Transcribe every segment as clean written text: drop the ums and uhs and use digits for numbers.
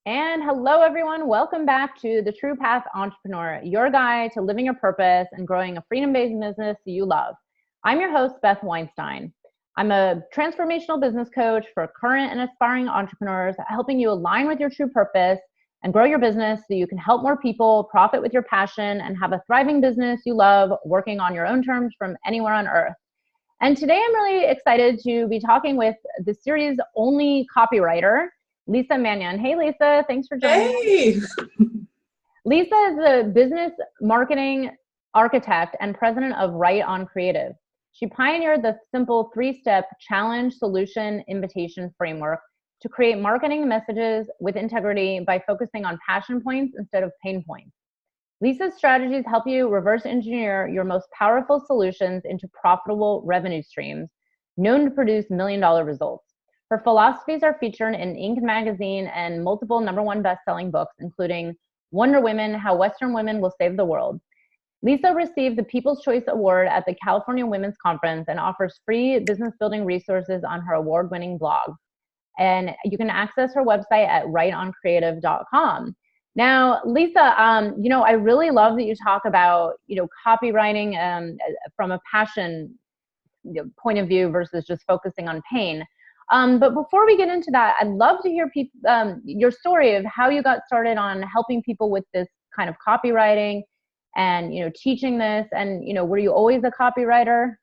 And hello, everyone. Welcome back to The True Path Entrepreneur, your guide to living your purpose and growing a freedom-based business you love. I'm your host, Beth Weinstein. I'm a transformational business coach for current and aspiring entrepreneurs, helping you align with your true purpose and grow your business so you can help more people, profit with your passion, and have a thriving business you love working on your own terms from anywhere on earth. And today I'm really excited to be talking with the series' only copywriter, Lisa Manyon. Hey, Lisa, thanks for joining Hey. us. Lisa is a business marketing architect and president of Write on Creative. She pioneered the simple three-step challenge, solution, invitation framework to create marketing messages with integrity by focusing on passion points instead of pain points. Lisa's strategies help you reverse engineer your most powerful solutions into profitable revenue streams, known to produce million-dollar results. Her philosophies are featured in Inc. magazine and multiple #1 best-selling books, including Wonder Women: How Western Women Will Save the World. Lisa received the People's Choice Award at the California Women's Conference and offers free business-building resources on her award-winning blog. And you can access her website at writeoncreative.com. Now, Lisa, I really love that you talk about, copywriting from a passion point of view versus just focusing on pain. But before we get into that, I'd love to hear your story of how you got started on helping people with this kind of copywriting and, teaching this. And, were you always a copywriter?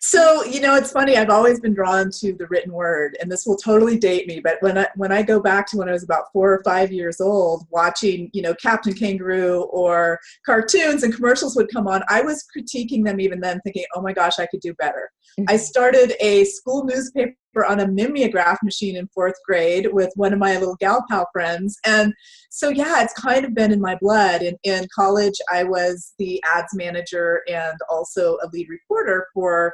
So, it's funny. I've always been drawn to the written word, and this will totally date me. But when I go back to when I was about 4 or 5 years old, watching, Captain Kangaroo or cartoons and commercials would come on, I was critiquing them even then, thinking, oh my gosh, I could do better. I started a school newspaper on a mimeograph machine in 4th grade with one of my little gal pal friends. And so, yeah, it's kind of been in my blood. In college, I was the ads manager and also a lead reporter for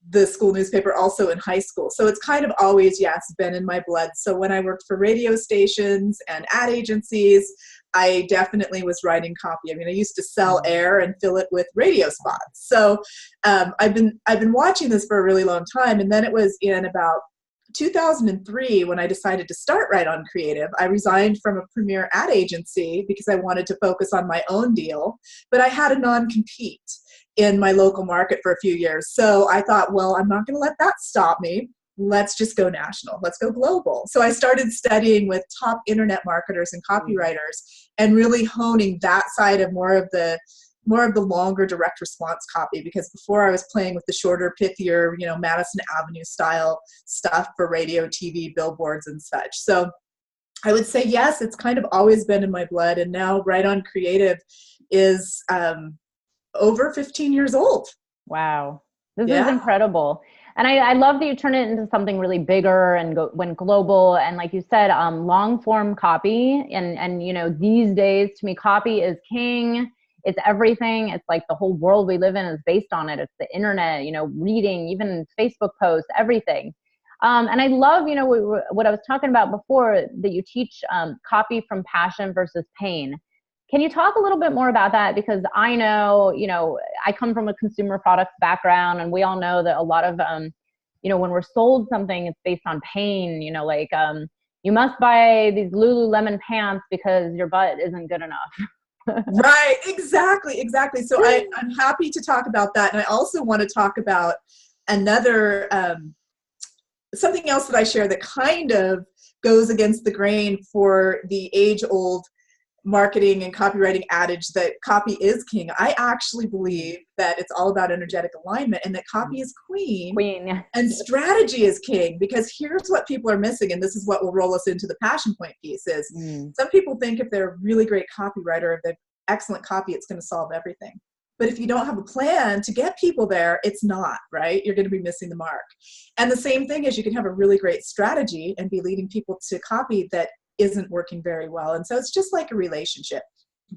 the school newspaper, also in high school. So it's kind of always, yes, been in my blood. So when I worked for radio stations and ad agencies, I definitely was writing copy. I mean, I used to sell air and fill it with radio spots. So I've been watching this for a really long time. And then it was in about 2003 when I decided to start Write on Creative. I resigned from a premier ad agency because I wanted to focus on my own deal, but I had a non-compete in my local market for a few years. So I thought, well, I'm not going to let that stop me. Let's just go national. Let's go global. So I started studying with top internet marketers and copywriters and really honing that side of more of the longer direct response copy, because before I was playing with the shorter, pithier, Madison Avenue style stuff for radio, TV, billboards and such. So I would say, yes, it's kind of always been in my blood. And now Write on Creative is over 15 years old. Wow. This is incredible. And I love that you turn it into something really bigger and went global. And like you said, long form copy. And these days, to me, copy is king. It's everything. It's like the whole world we live in is based on it. It's the internet, reading, even Facebook posts, everything. And I love, what I was talking about before, that you teach copy from passion versus pain. Can you talk a little bit more about that? Because I know, I come from a consumer products background, and we all know that a lot of, when we're sold something, it's based on pain, you must buy these Lululemon pants because your butt isn't good enough. Right. Exactly. So I'm happy to talk about that. And I also want to talk about another, something else that I share that kind of goes against the grain for the age-old marketing and copywriting adage that copy is king. I actually believe that it's all about energetic alignment, and that copy is queen. Yeah. And strategy is king, because here's what people are missing. And this is what will roll us into the passion point piece is some people think if they're a really great copywriter, if they've excellent copy, it's going to solve everything. But if you don't have a plan to get people there, it's not, right? You're going to be missing the mark. And the same thing is, you can have a really great strategy and be leading people to copy that isn't working very well. And so it's just like a relationship.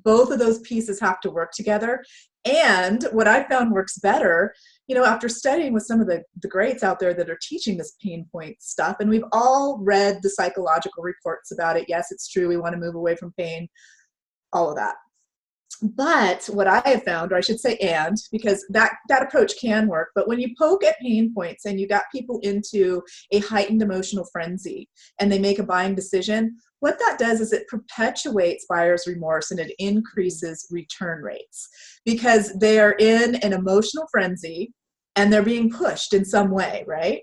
Both of those pieces have to work together. And what I found works better, after studying with some of the greats out there that are teaching this pain point stuff, and we've all read the psychological reports about it. Yes, it's true. We want to move away from pain, all of that. But what I have found, or I should say because that approach can work, but when you poke at pain points and you got people into a heightened emotional frenzy and they make a buying decision, what that does is it perpetuates buyer's remorse and it increases return rates because they are in an emotional frenzy and they're being pushed in some way, right?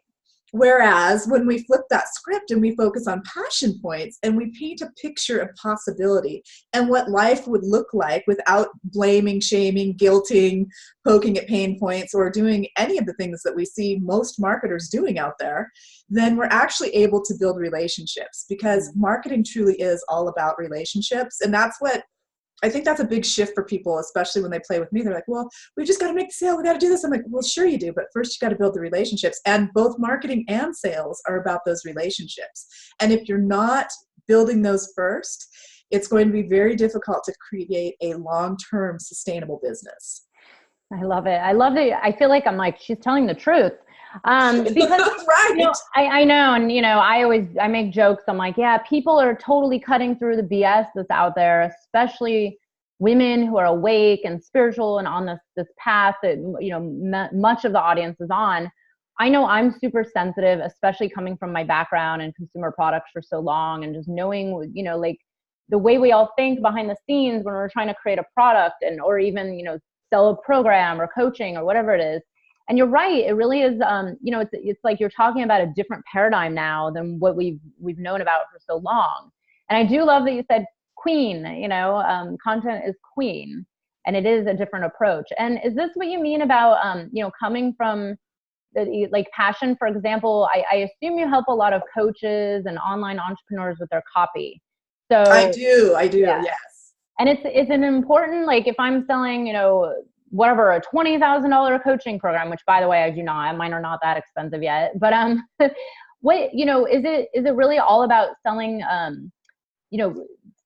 Whereas when we flip that script and we focus on passion points and we paint a picture of possibility and what life would look like without blaming, shaming, guilting, poking at pain points, or doing any of the things that we see most marketers doing out there, then we're actually able to build relationships because marketing truly is all about relationships. And I think that's a big shift for people, especially when they play with me. They're like, well, we just got to make the sale. We got to do this. I'm like, well, sure you do. But first you got to build the relationships. And both marketing and sales are about those relationships. And if you're not building those first, it's going to be very difficult to create a long-term sustainable business. I love it. I love it. I feel like I'm like, she's telling the truth. Because right. I know, and I make jokes. I'm like, yeah, people are totally cutting through the BS that's out there, especially women who are awake and spiritual and on this path that much of the audience is on. I know I'm super sensitive, especially coming from my background in consumer products for so long, and just knowing like the way we all think behind the scenes when we're trying to create a product or even sell a program or coaching or whatever it is. And you're right. It really is, it's like you're talking about a different paradigm now than what we've known about for so long. And I do love that you said queen, content is queen, and it is a different approach. And is this what you mean about, coming from like passion? For example, I assume you help a lot of coaches and online entrepreneurs with their copy. So I do, yeah. yes. And it's an important, like if I'm selling, whatever, a $20,000 coaching program, which by the way, I do not, mine are not that expensive yet. But what, is it really all about selling,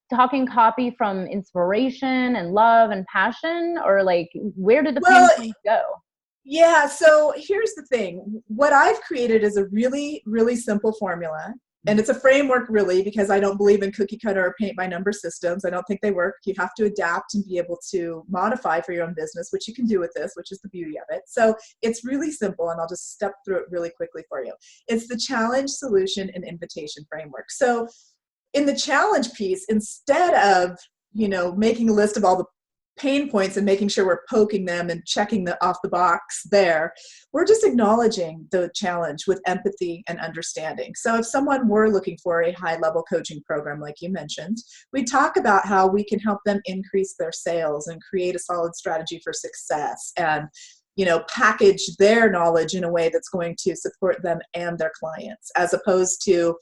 talking copy from inspiration and love and passion, or like where did the pain points go? Yeah, so here's the thing. What I've created is a really, really simple formula. And it's a framework really, because I don't believe in cookie cutter or paint by number systems. I don't think they work. You have to adapt and be able to modify for your own business, which you can do with this, which is the beauty of it. So it's really simple, and I'll just step through it really quickly for you. It's the challenge, solution, and invitation framework. So in the challenge piece, instead of, making a list of all the pain points and making sure we're poking them and checking off the box there, we're just acknowledging the challenge with empathy and understanding. So if someone were looking for a high-level coaching program, like you mentioned, we talk about how we can help them increase their sales and create a solid strategy for success, and package their knowledge in a way that's going to support them and their clients, as opposed to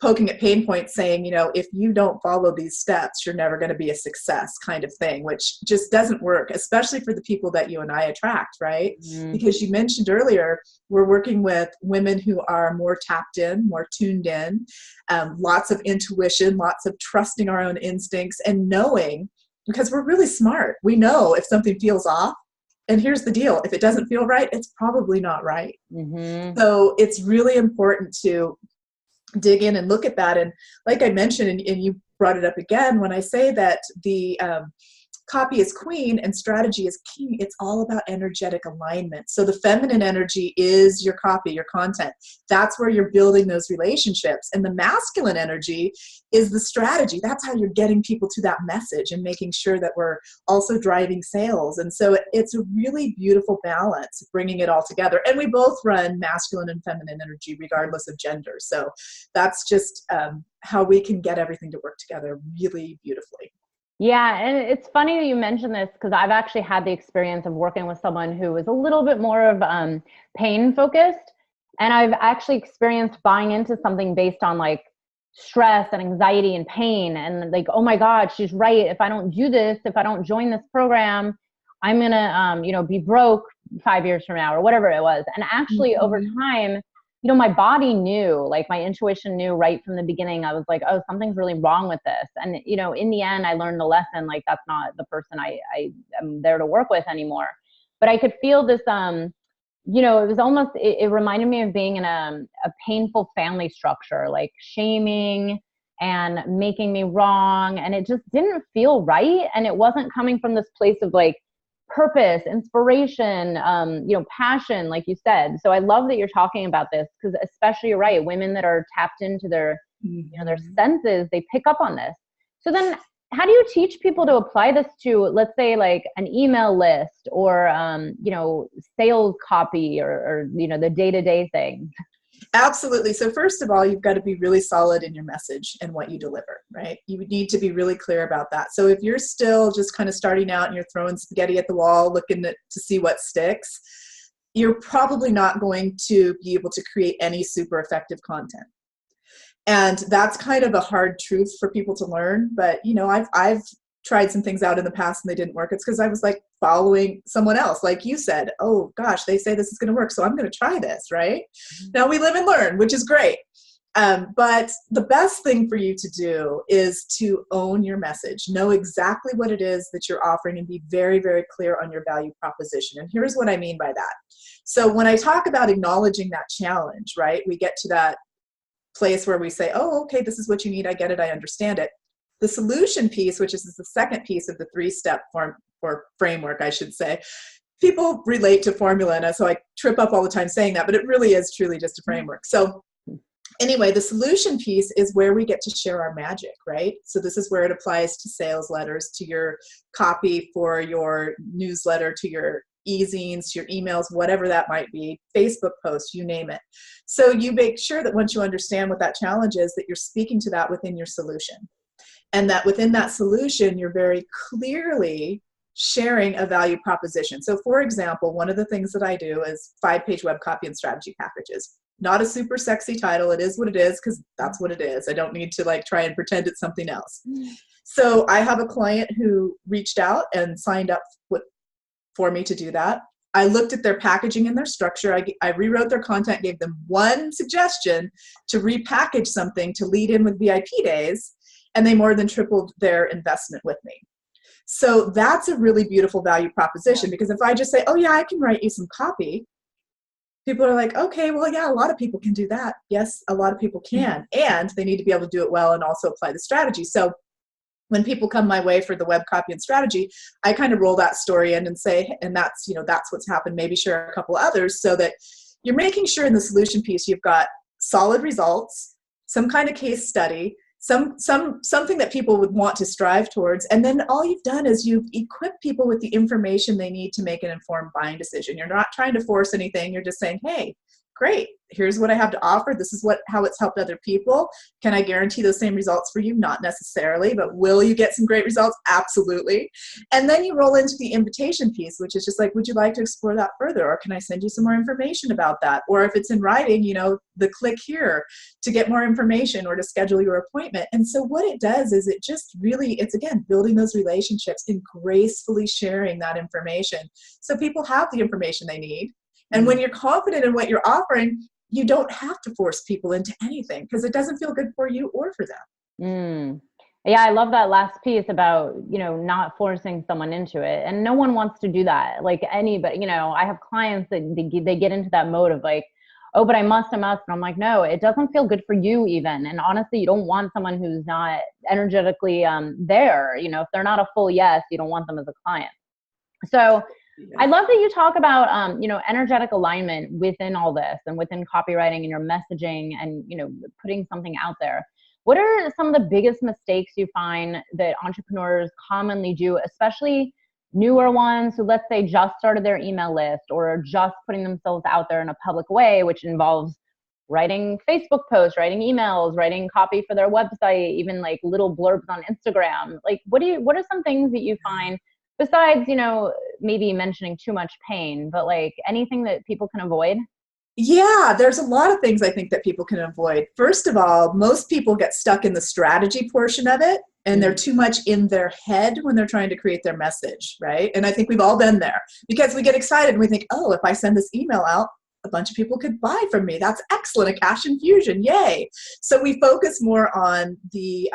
poking at pain points saying, if you don't follow these steps, you're never going to be a success kind of thing, which just doesn't work, especially for the people that you and I attract, right? Mm-hmm. Because you mentioned earlier, we're working with women who are more tapped in, more tuned in, lots of intuition, lots of trusting our own instincts and knowing, because we're really smart. We know if something feels off. And here's the deal. If it doesn't feel right, it's probably not right. Mm-hmm. So it's really important to dig in and look at that. And like I mentioned, and you brought it up again, when I say that the copy is queen and strategy is king, it's all about energetic alignment. So the feminine energy is your copy, your content. That's where you're building those relationships. And the masculine energy is the strategy. That's how you're getting people to that message and making sure that we're also driving sales. And so it's a really beautiful balance, bringing it all together. And we both run masculine and feminine energy regardless of gender. So that's just how we can get everything to work together really beautifully. Yeah. And it's funny that you mentioned this, because I've actually had the experience of working with someone who was a little bit more of pain focused. And I've actually experienced buying into something based on like stress and anxiety and pain. And like, oh my God, she's right. If I don't do this, if I don't join this program, I'm going to, be broke 5 years from now or whatever it was. And actually over time, my body knew, like my intuition knew right from the beginning. I was like, oh, something's really wrong with this. And, in the end, I learned the lesson, like that's not the person I am there to work with anymore. But I could feel this, it was almost, it reminded me of being in a painful family structure, like shaming, and making me wrong. And it just didn't feel right. And it wasn't coming from this place of like purpose, inspiration, passion, like you said. So I love that you're talking about this, because especially you're right, women that are tapped into their, their senses, they pick up on this. So then how do you teach people to apply this to, let's say, like an email list or, sales copy or the day-to-day things? Absolutely. So first of all, you've got to be really solid in your message and what you deliver, right? You would need to be really clear about that. So if you're still just kind of starting out and you're throwing spaghetti at the wall, looking to see what sticks, you're probably not going to be able to create any super effective content. And that's kind of a hard truth for people to learn. But, I've tried some things out in the past and they didn't work. It's because I was like following someone else. Like you said, oh gosh, they say this is going to work, so I'm going to try this, right? Now we live and learn, which is great. But the best thing for you to do is to own your message, know exactly what it is that you're offering, and be very, very clear on your value proposition. And here's what I mean by that. So when I talk about acknowledging that challenge, right, we get to that place where we say, oh, okay, this is what you need. I get it. I understand it. The solution piece, which is the second piece of the 3-step form or framework, I should say. People relate to formula, and so I trip up all the time saying that, but it really is truly just a framework. So anyway, the solution piece is where we get to share our magic, right? So this is where it applies to sales letters, to your copy for your newsletter, to your e-zines, to your emails, whatever that might be, Facebook posts, you name it. So you make sure that once you understand what that challenge is, that you're speaking to that within your solution. And that within that solution, you're very clearly sharing a value proposition. So for example, one of the things that I do is 5-page web copy and strategy packages. Not a super sexy title. It is what it is, because that's what it is. I don't need to like try and pretend it's something else. So I have a client who reached out and signed up for me to do that. I looked at their packaging and their structure. I rewrote their content, gave them one suggestion to repackage something to lead in with VIP days, and they more than tripled their investment with me. So that's a really beautiful value proposition, because if I just say, oh yeah, I can write you some copy, people are like, okay, well, yeah, a lot of people can do that. Yes, a lot of people can. And they need to be able to do it well and also apply the strategy. So when people come my way for the web copy and strategy, I kind of roll that story in and say, and that's, that's what's happened. Maybe share a couple others, so that you're making sure in the solution piece, you've got solid results, some kind of case study, something that people would want to strive towards. And then all you've done is you've equipped people with the information they need to make an informed buying decision. You're not trying to force anything. You're just saying, hey, great, here's what I have to offer. This is how it's helped other people. Can I guarantee those same results for you? Not necessarily, but will you get some great results? Absolutely. And then you roll into the invitation piece, which is just like, would you like to explore that further? Or can I send you some more information about that? Or if it's in writing, the click here to get more information or to schedule your appointment. And so what it does is it just really, it's again, building those relationships and gracefully sharing that information, so people have the information they need. And when you're confident in what you're offering, you don't have to force people into anything, because it doesn't feel good for you or for them. Yeah, I love that last piece about, not forcing someone into it. And no one wants to do that. Like anybody, I have clients that they get into that mode of like, oh, but I must. And I'm like, no, it doesn't feel good for you even. And honestly, you don't want someone who's not energetically there. If they're not a full yes, you don't want them as a client. So yeah. I love that you talk about, energetic alignment within all this and within copywriting and your messaging and, putting something out there. What are some of the biggest mistakes you find that entrepreneurs commonly do, especially newer ones who, let's say, just started their email list or are just putting themselves out there in a public way, which involves writing Facebook posts, writing emails, writing copy for their website, even like little blurbs on Instagram? Like, what are some things that you find, besides, maybe mentioning too much pain, but like anything that people can avoid? Yeah, there's a lot of things I think that people can avoid. First of all, most people get stuck in the strategy portion of it, and they're too much in their head when they're trying to create their message, right? And I think we've all been there, because we get excited and we think, oh, if I send this email out, a bunch of people could buy from me. That's excellent, a cash infusion, yay. So we focus more on the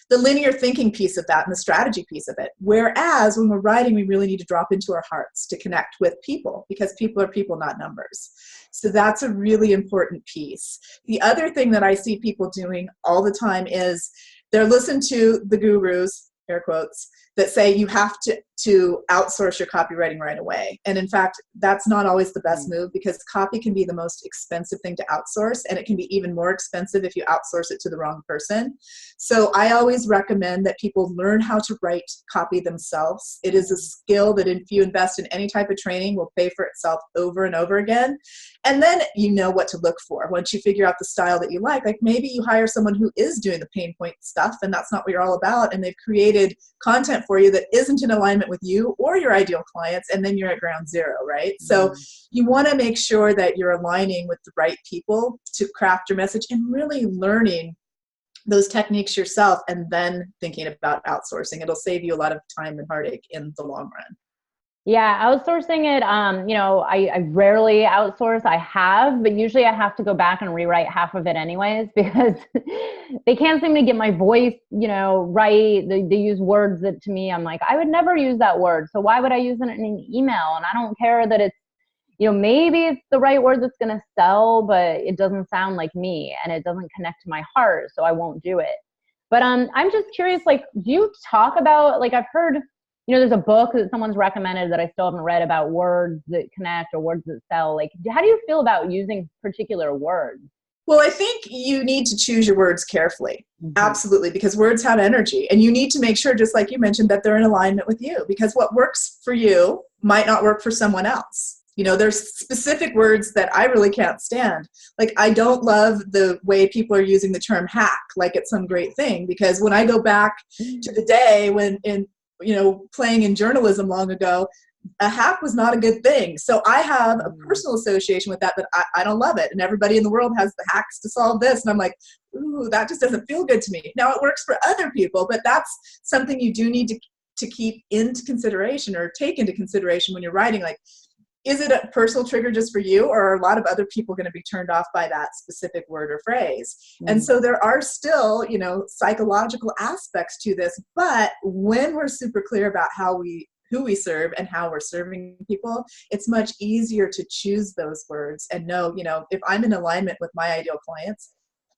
the linear thinking piece of that and the strategy piece of it. Whereas when we're writing, we really need to drop into our hearts to connect with people, because people are people, not numbers. So that's a really important piece. The other thing that I see people doing all the time is they're listening to the gurus, air quotes, that say you have to outsource your copywriting right away. And in fact, that's not always the best move, because copy can be the most expensive thing to outsource, and it can be even more expensive if you outsource it to the wrong person. So I always recommend that people learn how to write copy themselves. It is a skill that if you invest in any type of training will pay for itself over and over again. And then you know what to look for. Once you figure out the style that you like maybe you hire someone who is doing the pain point stuff, and that's not what you're all about, and they've created content for you that isn't in alignment with you or your ideal clients, and then you're at ground zero, right? So you want to make sure that you're aligning with the right people to craft your message, and really learning those techniques yourself, and then thinking about outsourcing. It'll save you a lot of time and heartache in the long run. Yeah, outsourcing it, I rarely outsource. I have, but usually I have to go back and rewrite half of it anyways, because they can't seem to get my voice, right. They use words that to me, I'm like, I would never use that word. So why would I use it in an email? And I don't care that it's, maybe it's the right word that's going to sell, but it doesn't sound like me and it doesn't connect to my heart. So I won't do it. But I'm just curious, do you talk about, I've heard, there's a book that someone's recommended that I still haven't read about words that connect or words that sell. How do you feel about using particular words? Well, I think you need to choose your words carefully. Absolutely, because words have energy, and you need to make sure, just like you mentioned, that they're in alignment with you, because what works for you might not work for someone else. There's specific words that I really can't stand. I don't love the way people are using the term hack like it's some great thing, because when I go back to the day when playing in journalism long ago, a hack was not a good thing. So I have a personal association with that I don't love it. And everybody in the world has the hacks to solve this. And I'm like, ooh, that just doesn't feel good to me. Now it works for other people, but that's something you do need to keep into consideration, or take into consideration when you're writing. Is it a personal trigger just for you, or are a lot of other people going to be turned off by that specific word or phrase? And so there are still, psychological aspects to this. But when we're super clear about who we serve and how we're serving people, it's much easier to choose those words and know, if I'm in alignment with my ideal clients,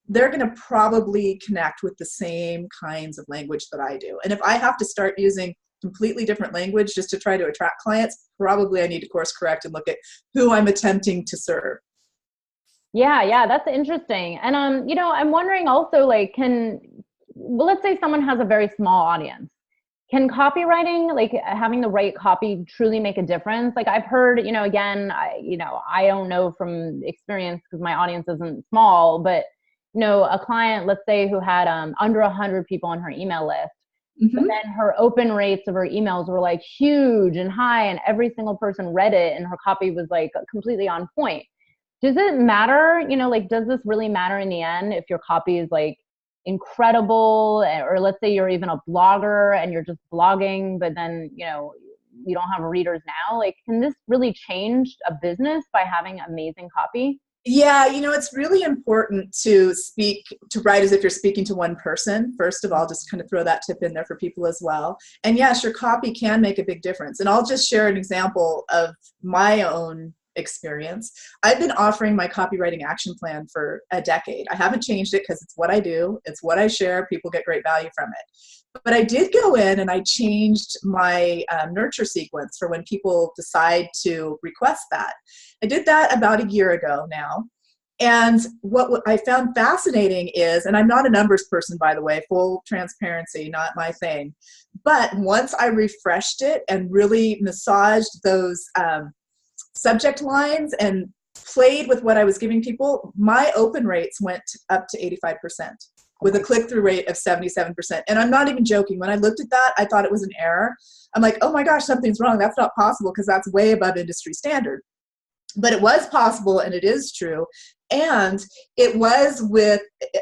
they're going to probably connect with the same kinds of language that I do. And if I have to start using completely different language just to try to attract clients, probably I need to course correct and look at who I'm attempting to serve. Yeah, that's interesting. And I'm wondering also, let's say someone has a very small audience. Can copywriting, having the right copy, truly make a difference? I've heard, again, I don't know from experience because my audience isn't small, but a client, let's say, who had under 100 people on her email list. But then her open rates of her emails were huge and high, and every single person read it, and her copy was completely on point. Does it matter? Does this really matter in the end if your copy is incredible, or let's say you're even a blogger and you're just blogging, but then, you don't have readers now? Can this really change a business by having amazing copy? Yeah, it's really important to write as if you're speaking to one person. First of all, just kind of throw that tip in there for people as well. And yes, your copy can make a big difference. And I'll just share an example of my own experience. I've been offering my copywriting action plan for a decade. I haven't changed it because it's what I do. It's what I share. People get great value from it. But I did go in and I changed my nurture sequence for when people decide to request that. I did that about a year ago now. And what I found fascinating is, and I'm not a numbers person, by the way, full transparency, not my thing. But once I refreshed it and really massaged those subject lines and played with what I was giving people, my open rates went up to 85% with a click-through rate of 77%. And I'm not even joking. When I looked at that, I thought it was an error. I'm like, oh my gosh, something's wrong. That's not possible, because that's way above industry standard. But it was possible, and it is true. And it was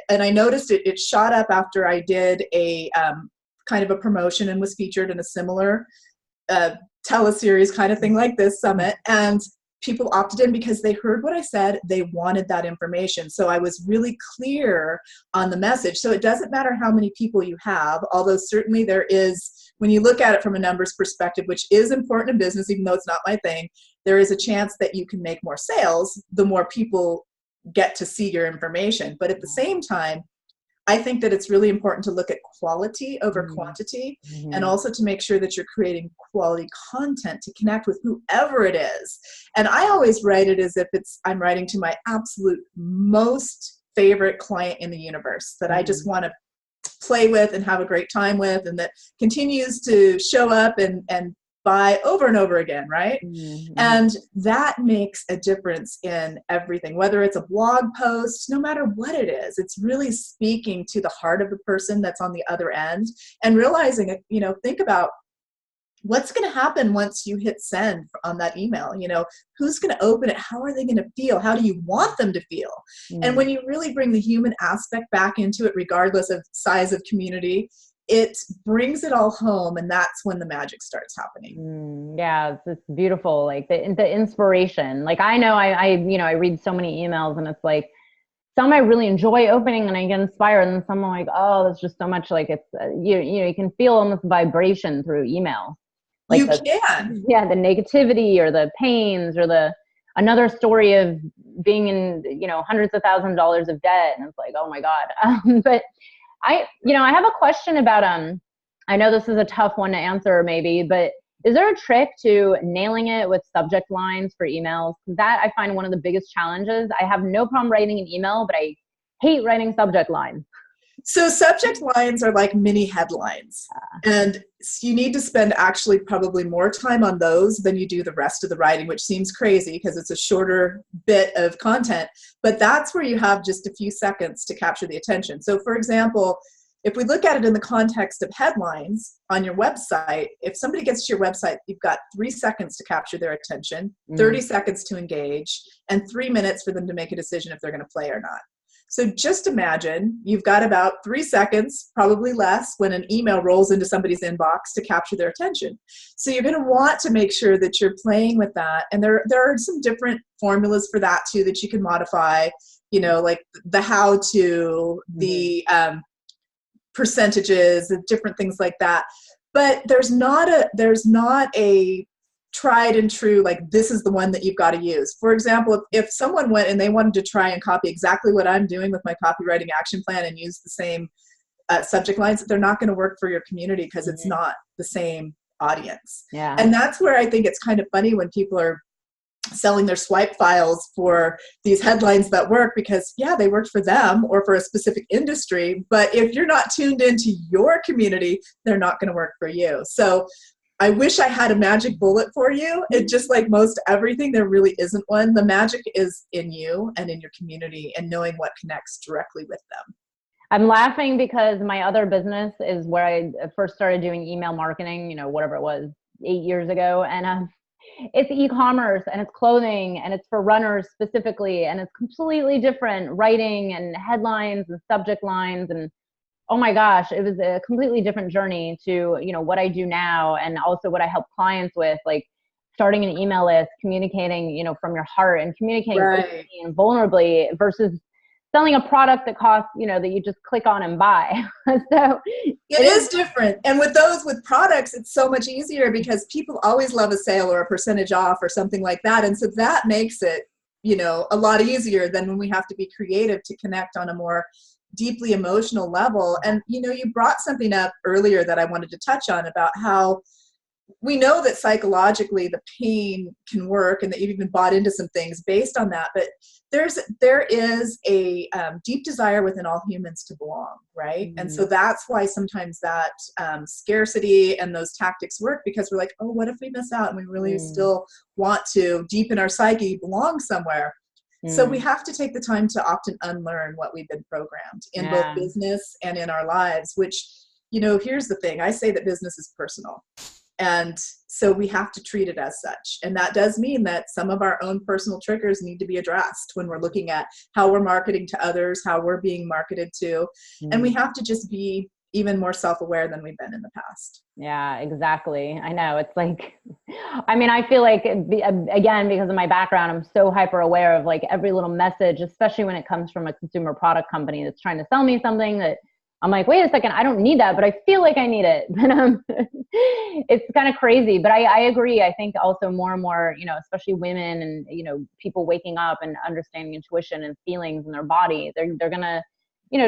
and I noticed it shot up after I did a kind of a promotion and was featured in a similar teleseries kind of thing like this summit. And people opted in because they heard what I said. They wanted that information. So I was really clear on the message. So it doesn't matter how many people you have, although certainly there is, when you look at it from a numbers perspective, which is important in business, even though it's not my thing, there is a chance that you can make more sales the more people get to see your information. But at the same time, I think that it's really important to look at quality over quantity, and also to make sure that you're creating quality content to connect with whoever it is. And I always write it as if I'm writing to my absolute most favorite client in the universe that I just want to play with and have a great time with, and that continues to show up and buy over and over again, right? And that makes a difference in everything, whether it's a blog post, no matter what it is. It's really speaking to the heart of the person that's on the other end, and realizing, think about what's going to happen once you hit send on that email. Who's going to open it? How are they going to feel? How do you want them to feel? And when you really bring the human aspect back into it, regardless of size of community, it brings it all home, and that's when the magic starts happening. Yeah, it's beautiful. Like the inspiration. Like I know I read so many emails, and it's like some I really enjoy opening and I get inspired, and some I'm like, oh, there's just so much. Like it's you can feel almost vibration through email. Like you can. Yeah, the negativity or the pains or another story of being in hundreds of thousands of dollars of debt, and it's like, oh my God. But I have a question about, I know this is a tough one to answer maybe, but is there a trick to nailing it with subject lines for emails? That I find one of the biggest challenges. I have no problem writing an email, but I hate writing subject lines. So subject lines are like mini headlines, and you need to spend actually probably more time on those than you do the rest of the writing, which seems crazy because it's a shorter bit of content, but that's where you have just a few seconds to capture the attention. So for example, if we look at it in the context of headlines on your website, if somebody gets to your website, you've got 3 seconds to capture their attention, 30 seconds to engage, and 3 minutes for them to make a decision if they're going to play or not. So just imagine you've got about 3 seconds, probably less, when an email rolls into somebody's inbox to capture their attention. So you're going to want to make sure that you're playing with that. And there are some different formulas for that too that you can modify, like the how to, the percentages, and different things like that. But there's not a tried and true, like this is the one that you've got to use. For example, if someone went and they wanted to try and copy exactly what I'm doing with my copywriting action plan and use the same subject lines, they're not going to work for your community because it's not the same audience. Yeah. And that's where I think it's kind of funny when people are selling their swipe files for these headlines that work, because they worked for them or for a specific industry, but if you're not tuned into your community, they're not going to work for you. So I wish I had a magic bullet for you. It just, like most everything, there really isn't one. The magic is in you and in your community and knowing what connects directly with them. I'm laughing because my other business is where I first started doing email marketing, whatever it was, 8 years ago. And it's e-commerce and it's clothing and it's for runners specifically. And it's completely different writing and headlines and subject lines. And oh my gosh, it was a completely different journey to, what I do now, and also what I help clients with, like starting an email list, communicating, from your heart and communicating openly and vulnerably versus selling a product that costs, that you just click on and buy. So it is different. And with products, it's so much easier because people always love a sale or a percentage off or something like that. And so that makes it, a lot easier than when we have to be creative to connect on a more deeply emotional level. And you brought something up earlier that I wanted to touch on about how we know that psychologically the pain can work, and that you've even bought into some things based on that. But there is a deep desire within all humans to belong, right? And so that's why sometimes that scarcity and those tactics work, because we're like, oh, what if we miss out and we really still want to, deep in our psyche, belong somewhere. So we have to take the time to often unlearn what we've been programmed in both business and in our lives, which, here's the thing. I say that business is personal. And so we have to treat it as such. And that does mean that some of our own personal triggers need to be addressed when we're looking at how we're marketing to others, how we're being marketed to. And we have to just be even more self-aware than we've been in the past. Yeah, exactly. I know. It's like, I mean, I feel like, again, because of my background, I'm so hyper aware of like every little message, especially when it comes from a consumer product company that's trying to sell me something that I'm like, wait a second, I don't need that, but I feel like I need it. It's kind of crazy, but I agree. I think also more and more, especially women and, people waking up and understanding intuition and feelings in their body, they're going to,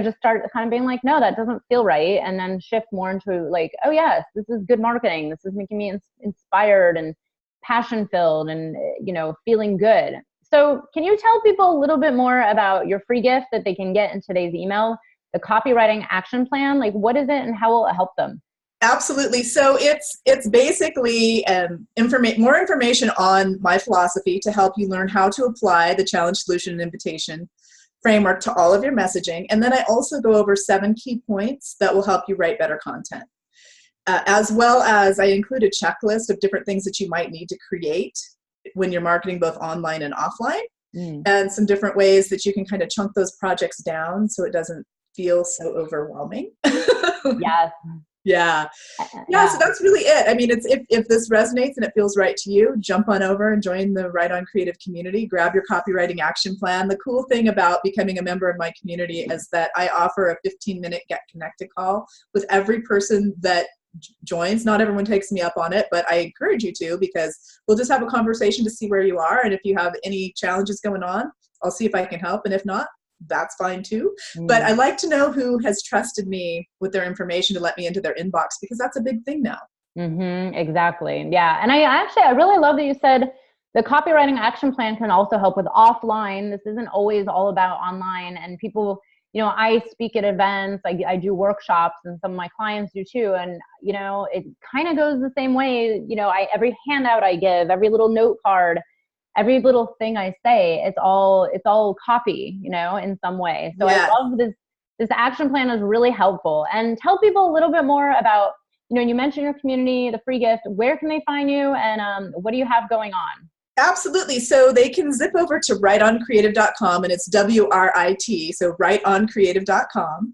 just start kind of being like, no, that doesn't feel right. And then shift more into like, oh yes, this is good marketing. This is making me inspired and passion filled and, feeling good. So can you tell people a little bit more about your free gift that they can get in today's email, the copywriting action plan? Like, what is it and how will it help them? Absolutely. So it's basically more information on my philosophy to help you learn how to apply the challenge, solution, and invitation framework to all of your messaging. And then I also go over 7 key points that will help you write better content. As well as I include a checklist of different things that you might need to create when you're marketing both online and offline, and some different ways that you can kind of chunk those projects down so it doesn't feel so overwhelming. Yes. Yeah. So that's really it. I mean, if this resonates and it feels right to you, jump on over and join the Write On Creative community, grab your copywriting action plan. The cool thing about becoming a member of my community is that I offer a 15-minute Get Connected call with every person that joins. Not everyone takes me up on it, but I encourage you to, because we'll just have a conversation to see where you are. And if you have any challenges going on, I'll see if I can help. And if not, that's fine too. But I like to know who has trusted me with their information to let me into their inbox, because that's a big thing now. Exactly. Yeah. And I really love that you said the copywriting action plan can also help with offline. This isn't always all about online. And people, I speak at events, I do workshops, and some of my clients do too. And, it kind of goes the same way. Every handout I give, every little note card, every little thing I say, it's all copy, in some way. So I love this action plan is really helpful. And tell people a little bit more about, you mentioned your community, the free gift. Where can they find you, and what do you have going on? Absolutely. So they can zip over to writeoncreative.com, and it's WRIT, so writeoncreative.com.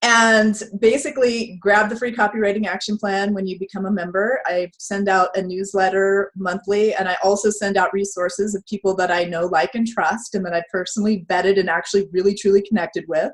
And basically grab the free copywriting action plan when you become a member. I send out a newsletter monthly, and I also send out resources of people that I know, like, and trust, and that I personally vetted and actually really, truly connected with,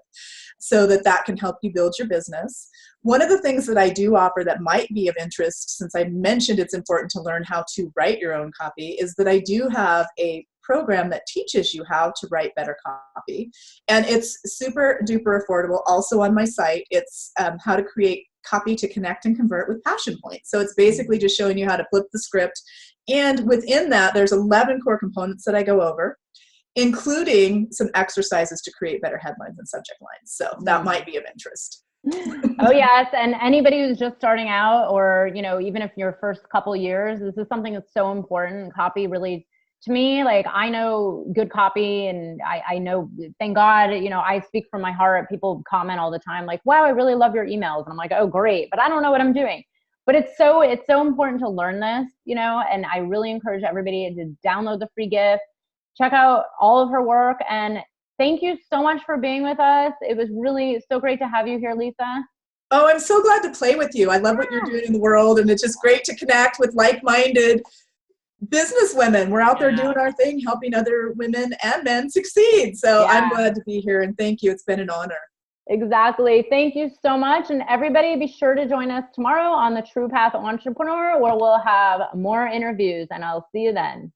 so that can help you build your business. One of the things that I do offer that might be of interest, since I mentioned it's important to learn how to write your own copy, is that I do have a program that teaches you how to write better copy. And it's super duper affordable. Also on my site, it's how to create copy to connect and convert with passion points. So it's basically just showing you how to flip the script. And within that, there's 11 core components that I go over, including some exercises to create better headlines and subject lines. So that might be of interest. Oh yes. And anybody who's just starting out, or, even if your first couple years, this is something that's so important. Copy really, to me, like, I know good copy, and I know, thank God, I speak from my heart. People comment all the time like, wow, I really love your emails. And I'm like, oh, great. But I don't know what I'm doing. But it's so important to learn this, and I really encourage everybody to download the free gift, check out all of her work. And thank you so much for being with us. It was really so great to have you here, Lisa. Oh, I'm so glad to play with you. I love what you're doing in the world, and it's just great to connect with like-minded business women. We're out there doing our thing, helping other women and men succeed. So I'm glad to be here, and thank you. It's been an honor. Exactly. Thank you so much. And everybody, be sure to join us tomorrow on the True Path Entrepreneur, where we'll have more interviews, and I'll see you then.